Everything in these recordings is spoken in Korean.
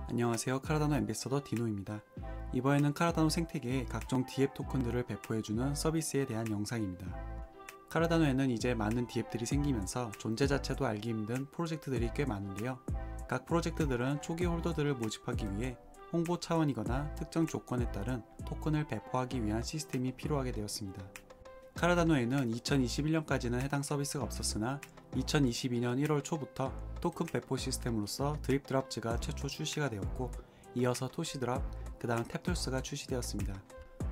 안녕하세요. 카라다노 앰베서더 디노입니다. 이번에는 카라다노 생태계에 각종 DApp 토큰들을 배포해주는 서비스에 대한 영상입니다. 카라다노에는 이제 많은 DApp들이 생기면서 존재 자체도 알기 힘든 프로젝트들이 꽤 많은데요. 각 프로젝트들은 초기 홀더들을 모집하기 위해 홍보 차원이거나 특정 조건에 따른 토큰을 배포하기 위한 시스템이 필요하게 되었습니다. 카라다노에는 2021년까지는 해당 서비스가 없었으나 2022년 1월 초부터 토큰 배포 시스템으로서 드립드랍즈가 최초 출시가 되었고, 이어서 토시드랍, 그 다음 탭툴스가 출시되었습니다.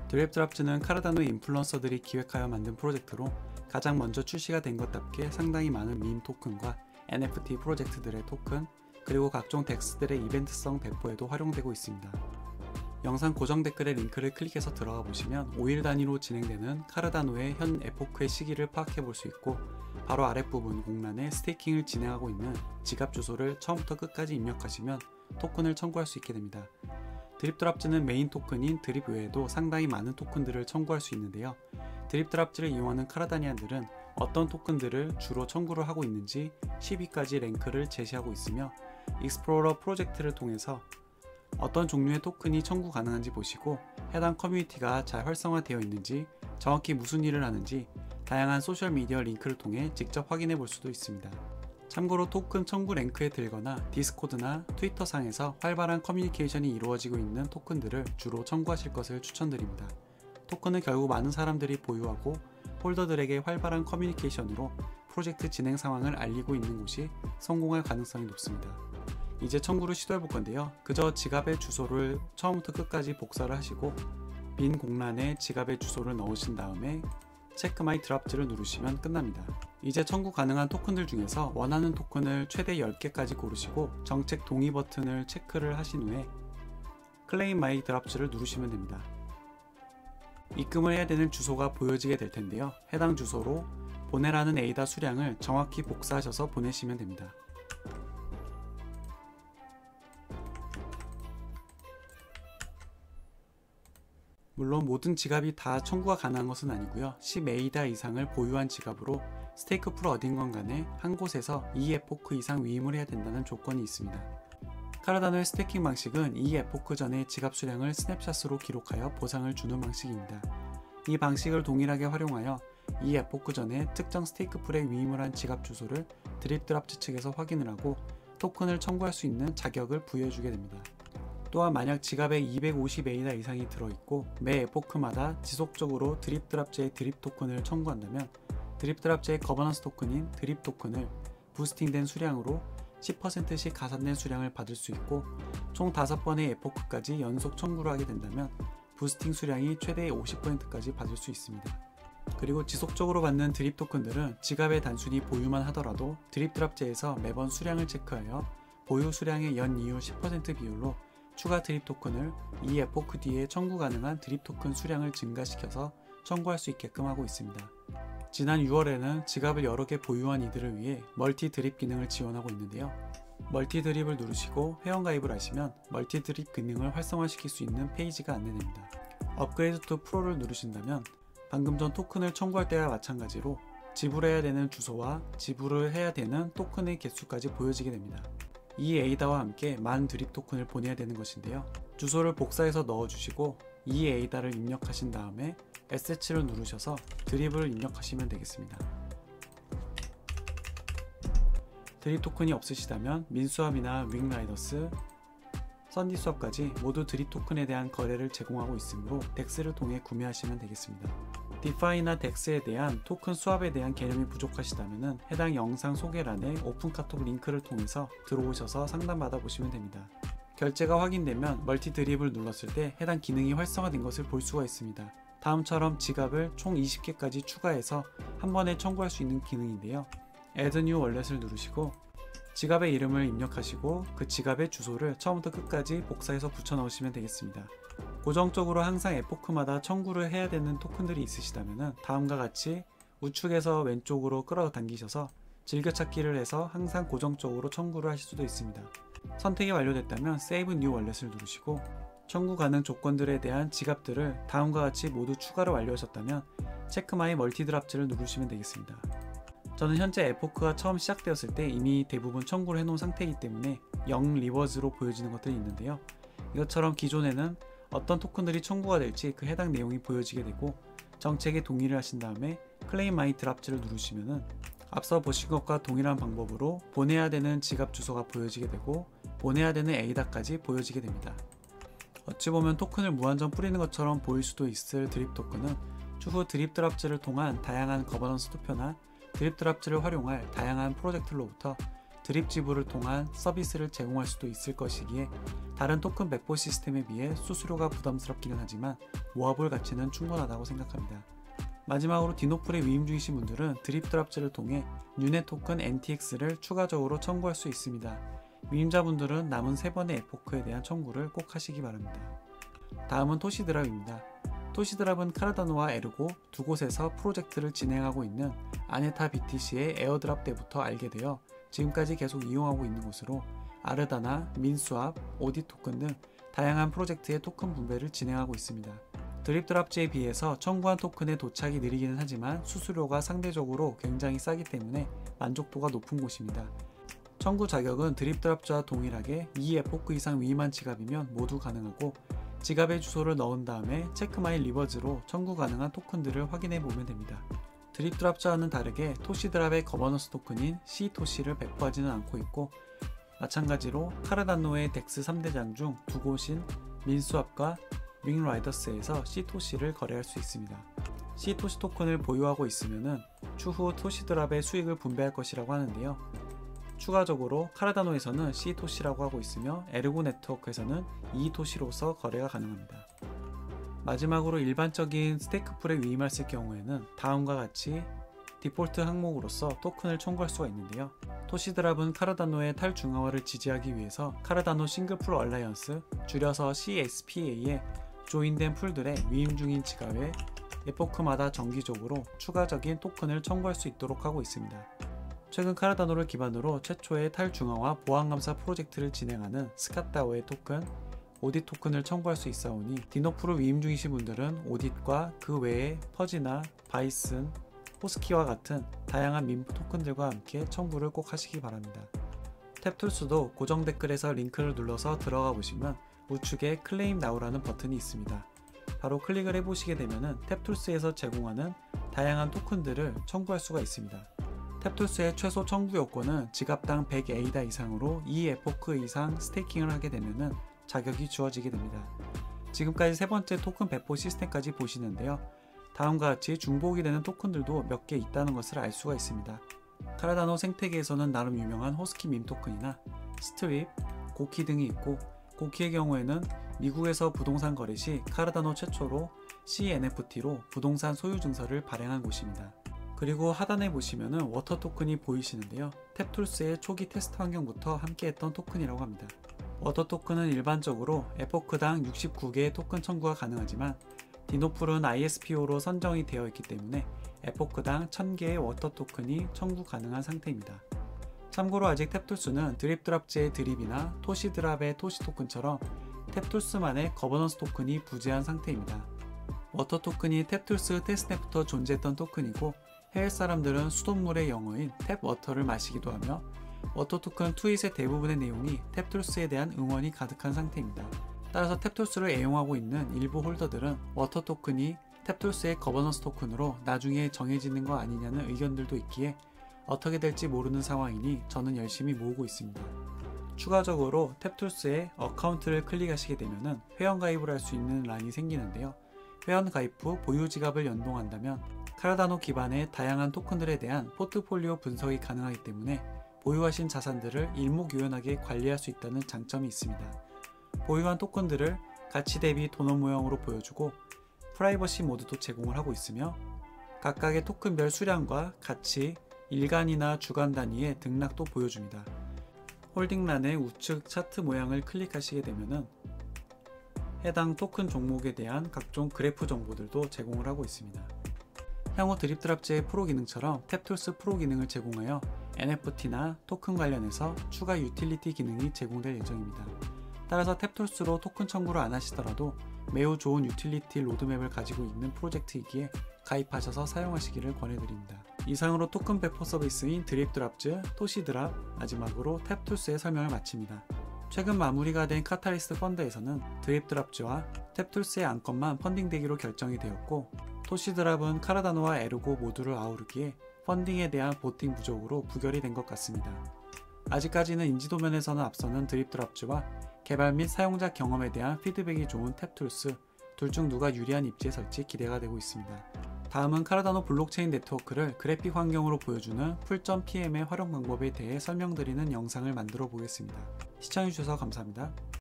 드립드랍즈는 카라다노 인플루언서들이 기획하여 만든 프로젝트로 가장 먼저 출시가 된 것답게 상당히 많은 밈 토큰과 NFT 프로젝트들의 토큰, 그리고 각종 덱스들의 이벤트성 배포에도 활용되고 있습니다. 영상 고정 댓글의 링크를 클릭해서 들어가 보시면 5일 단위로 진행되는 카라다노의 현 에포크의 시기를 파악해 볼 수 있고, 바로 아랫부분 공란에 스테이킹을 진행하고 있는 지갑 주소를 처음부터 끝까지 입력하시면 토큰을 청구할 수 있게 됩니다. 드립드랍즈는 메인 토큰인 드립 외에도 상당히 많은 토큰들을 청구할 수 있는데요. 드립드랍즈를 이용하는 카라다니안들은 어떤 토큰들을 주로 청구를 하고 있는지 10위까지 랭크를 제시하고 있으며, 익스플로러 프로젝트를 통해서 어떤 종류의 토큰이 청구 가능한지 보시고, 해당 커뮤니티가 잘 활성화되어 있는지, 정확히 무슨 일을 하는지 다양한 소셜미디어 링크를 통해 직접 확인해 볼 수도 있습니다. 참고로 토큰 청구 랭크에 들거나 디스코드나 트위터 상에서 활발한 커뮤니케이션이 이루어지고 있는 토큰들을 주로 청구하실 것을 추천드립니다. 토큰은 결국 많은 사람들이 보유하고 홀더들에게 활발한 커뮤니케이션으로 프로젝트 진행 상황을 알리고 있는 곳이 성공할 가능성이 높습니다. 이제 청구를 시도해 볼 건데요. 그저 지갑의 주소를 처음부터 끝까지 복사를 하시고 빈 공란에 지갑의 주소를 넣으신 다음에 체크 마이 드랍즈를 누르시면 끝납니다. 이제 청구 가능한 토큰들 중에서 원하는 토큰을 최대 10개까지 고르시고 정책 동의 버튼을 체크를 하신 후에 클레임 마이 드랍즈를 누르시면 됩니다. 입금을 해야 되는 주소가 보여지게 될 텐데요. 해당 주소로 보내라는 에이다 수량을 정확히 복사하셔서 보내시면 됩니다. 물론 모든 지갑이 다 청구가 가능한 것은 아니고요. 10에이다 이상을 보유한 지갑으로 스테이크 풀 어딘건 간에 한 곳에서 2에포크 이상 위임을 해야 된다는 조건이 있습니다. 카라다노의 스테이킹 방식은 2에포크 전의 지갑 수량을 스냅샷으로 기록하여 보상을 주는 방식입니다. 이 방식을 동일하게 활용하여 2에포크 전에 특정 스테이크 풀에 위임을 한 지갑 주소를 드립드랍즈 측에서 확인을 하고 토큰을 청구할 수 있는 자격을 부여해주게 됩니다. 또한 만약 지갑에 250에이다 이상이 들어있고 매 에포크마다 지속적으로 드립드랍즈의 드립 토큰을 청구한다면 드립드랍즈의 거버넌스 토큰인 드립 토큰을 부스팅된 수량으로 10%씩 가산된 수량을 받을 수 있고, 총 5번의 에포크까지 연속 청구를 하게 된다면 부스팅 수량이 최대 50%까지 받을 수 있습니다. 그리고 지속적으로 받는 드립 토큰들은 지갑에 단순히 보유만 하더라도 드립드랍즈에서 매번 수량을 체크하여 보유 수량의 연이후 10% 비율로 추가 드립 토큰을 이 에포크 뒤에 청구 가능한 드립 토큰 수량을 증가시켜서 청구할 수 있게끔 하고 있습니다. 지난 6월에는 지갑을 여러 개 보유한 이들을 위해 멀티 드립 기능을 지원하고 있는데요. 멀티 드립을 누르시고 회원가입을 하시면 멀티 드립 기능을 활성화시킬 수 있는 페이지가 안내됩니다. 업그레이드 투 프로를 누르신다면 방금 전 토큰을 청구할 때와 마찬가지로 지불해야 되는 주소와 지불을 해야 되는 토큰의 개수까지 보여지게 됩니다. 이 에이다와 함께 만 드립 토큰을 보내야 되는 것인데요. 주소를 복사해서 넣어주시고 이 에이다를 입력하신 다음에 S7을 누르셔서 드립을 입력하시면 되겠습니다. 드립 토큰이 없으시다면 민수압이나 윙라이더스, 썬디수압까지 모두 드립 토큰에 대한 거래를 제공하고 있으므로 덱스를 통해 구매하시면 되겠습니다. 디파이나 덱스에 대한 토큰 수압에 대한 개념이 부족하시다면 해당 영상 소개란에 오픈 카톡 링크를 통해서 들어오셔서 상담받아 보시면 됩니다. 결제가 확인되면 멀티 드립을 눌렀을 때 해당 기능이 활성화된 것을 볼 수가 있습니다. 다음처럼 지갑을 총 20개까지 추가해서 한 번에 청구할 수 있는 기능인데요. Add New Wallet을 누르시고 지갑의 이름을 입력하시고 그 지갑의 주소를 처음부터 끝까지 복사해서 붙여 넣으시면 되겠습니다. 고정적으로 항상 에포크마다 청구를 해야 되는 토큰들이 있으시다면 다음과 같이 우측에서 왼쪽으로 끌어당기셔서 즐겨찾기를 해서 항상 고정적으로 청구를 하실 수도 있습니다. 선택이 완료됐다면 Save New Wallet을 누르시고 청구 가능 조건들에 대한 지갑들을 다음과 같이 모두 추가를 완료하셨다면 체크 마이 멀티 드랍즈를 누르시면 되겠습니다. 저는 현재 에포크가 처음 시작되었을 때 이미 대부분 청구를 해놓은 상태이기 때문에 영 리워즈로 보여지는 것들이 있는데요. 이것처럼 기존에는 어떤 토큰들이 청구가 될지 그 해당 내용이 보여지게 되고 정책에 동의를 하신 다음에 클레임 마이 드랍즈를 누르시면은 앞서 보신 것과 동일한 방법으로 보내야 되는 지갑 주소가 보여지게 되고 보내야 되는 에이다까지 보여지게 됩니다. 어찌 보면 토큰을 무한정 뿌리는 것처럼 보일 수도 있을 드립 토큰은 추후 드립 드랍즈를 통한 다양한 거버넌스 투표나 드립 드랍즈를 활용할 다양한 프로젝트로부터 드립 지불을 통한 서비스를 제공할 수도 있을 것이기에 다른 토큰 배포 시스템에 비해 수수료가 부담스럽기는 하지만 모아볼 가치는 충분하다고 생각합니다. 마지막으로 디노플에 위임 중이신 분들은 드립 드랍즈를 통해 뉴네 토큰 NTX를 추가적으로 청구할 수 있습니다. 위임자분들은 남은 3번의 에포크에 대한 청구를 꼭 하시기 바랍니다. 다음은 토시드랍입니다. 토시드랍은 카르다노와 에르고 두 곳에서 프로젝트를 진행하고 있는 아네타 BTC의 에어드랍 때부터 알게 되어 지금까지 계속 이용하고 있는 곳으로 아르다나, 민수압, 오디 토큰 등 다양한 프로젝트의 토큰 분배를 진행하고 있습니다. 드립 드랍즈에 비해서 청구한 토큰의 도착이 느리기는 하지만 수수료가 상대적으로 굉장히 싸기 때문에 만족도가 높은 곳입니다. 청구 자격은 드립 드랍즈와 동일하게 2에포크 이상 위임한 지갑이면 모두 가능하고 지갑에 주소를 넣은 다음에 체크마이 리버즈로 청구 가능한 토큰들을 확인해 보면 됩니다. 드립 드랍즈와는 다르게 토시드랍의 거버넌스 토큰인 C토시를 배포하지는 않고 있고 마찬가지로 카르다노의 덱스 3대장 중 두 곳인 민수압과 윙라이더스에서 C토시를 거래할 수 있습니다. C토시 토큰을 보유하고 있으면 추후 토시드랍의 수익을 분배할 것이라고 하는데요. 추가적으로 카르다노에서는 C토시라고 하고 있으며 에르고 네트워크에서는 E토시로서 거래가 가능합니다. 마지막으로 일반적인 스테이크풀에 위임했을 경우에는 다음과 같이 디폴트 항목으로서 토큰을 청구할 수가 있는데요. 토시드랍은 카르다노의 탈중앙화를 지지하기 위해서 카르다노 싱글풀 얼라이언스, 줄여서 CSPA에 조인된 풀들의 위임 중인 지갑에 에포크마다 정기적으로 추가적인 토큰을 청구할 수 있도록 하고 있습니다. 최근 카르다노를 기반으로 최초의 탈중앙화 보안감사 프로젝트를 진행하는 스카다오의 토큰, 오딧 토큰을 청구할 수 있사오니 디노프로 위임 중이신 분들은 오딧과 그 외에 퍼지나, 바이슨, 호스키와 같은 다양한 민 토큰들과 함께 청구를 꼭 하시기 바랍니다. 탭툴스도 고정 댓글에서 링크를 눌러서 들어가 보시면 우측에 클레임 나우라는 버튼이 있습니다. 바로 클릭을 해보시게 되면 탭툴스에서 제공하는 다양한 토큰들을 청구할 수가 있습니다. 탭툴스의 최소 청구 요건은 지갑당 100에이다 이상으로 2에포크 이상 스테이킹을 하게 되면 자격이 주어지게 됩니다. 지금까지 세 번째 토큰 배포 시스템까지 보시는데요. 다음과 같이 중복이 되는 토큰들도 몇 개 있다는 것을 알 수가 있습니다. 카르다노 생태계에서는 나름 유명한 호스키 밈 토큰이나 스트립, 고키 등이 있고 고키의 경우에는 미국에서 부동산 거래 시 카르다노 최초로 CNFT로 부동산 소유 증서를 발행한 곳입니다. 그리고 하단에 보시면은 워터 토큰이 보이시는데요. 탭툴스의 초기 테스트 환경부터 함께했던 토큰이라고 합니다. 워터 토큰은 일반적으로 에포크당 69개의 토큰 청구가 가능하지만 디노풀은 ISPO로 선정이 되어 있기 때문에 에포크당 1000개의 워터 토큰이 청구 가능한 상태입니다. 참고로 아직 탭툴스는 드립 드랍즈의 드립이나 토시 드랍의 토시 토큰처럼 탭툴스만의 거버넌스 토큰이 부재한 상태입니다. 워터 토큰이 탭툴스 테스트넷부터 존재했던 토큰이고 해외 사람들은 수돗물의 영어인 탭 워터를 마시기도 하며 워터 토큰 트윗의 대부분의 내용이 탭툴스에 대한 응원이 가득한 상태입니다. 따라서 탭툴스를 애용하고 있는 일부 홀더들은 워터 토큰이 탭툴스의 거버넌스 토큰으로 나중에 정해지는 거 아니냐는 의견들도 있기에 어떻게 될지 모르는 상황이니 저는 열심히 모으고 있습니다. 추가적으로 탭툴스의 어카운트를 클릭하시게 되면 회원가입을 할 수 있는 란이 생기는데요. 회원가입 후 보유 지갑을 연동한다면 카르다노 기반의 다양한 토큰들에 대한 포트폴리오 분석이 가능하기 때문에 보유하신 자산들을 일목요연하게 관리할 수 있다는 장점이 있습니다. 보유한 토큰들을 가치 대비 도넛 모형으로 보여주고 프라이버시 모드도 제공을 하고 있으며 각각의 토큰별 수량과 가치, 일간이나 주간 단위의 등락도 보여줍니다. 홀딩란의 우측 차트 모양을 클릭하시게 되면 해당 토큰 종목에 대한 각종 그래프 정보들도 제공을 하고 있습니다. 향후 드립 드랍즈의 프로 기능처럼 탭툴스 프로 기능을 제공하여 NFT나 토큰 관련해서 추가 유틸리티 기능이 제공될 예정입니다. 따라서 탭툴스로 토큰 청구를 안 하시더라도 매우 좋은 유틸리티 로드맵을 가지고 있는 프로젝트이기에 가입하셔서 사용하시기를 권해드립니다. 이상으로 토큰 배포 서비스인 드립드랍즈, 토시드랍, 마지막으로 탭툴스의 설명을 마칩니다. 최근 마무리가 된 카탈리스트 펀드에서는 드립드랍즈와 탭툴스의 안건만 펀딩되기로 결정이 되었고, 토시드랍은 카르다노와 에르고 모두를 아우르기에 펀딩에 대한 보팅 부족으로 부결이 된 것 같습니다. 아직까지는 인지도 면에서는 앞서는 드립드랍즈와 개발 및 사용자 경험에 대한 피드백이 좋은 탭툴스, 둘 중 누가 유리한 입지에 설지 기대가 되고 있습니다. 다음은 카르다노 블록체인 네트워크를 그래픽 환경으로 보여주는 풀.pm의 활용 방법에 대해 설명드리는 영상을 만들어 보겠습니다. 시청해주셔서 감사합니다.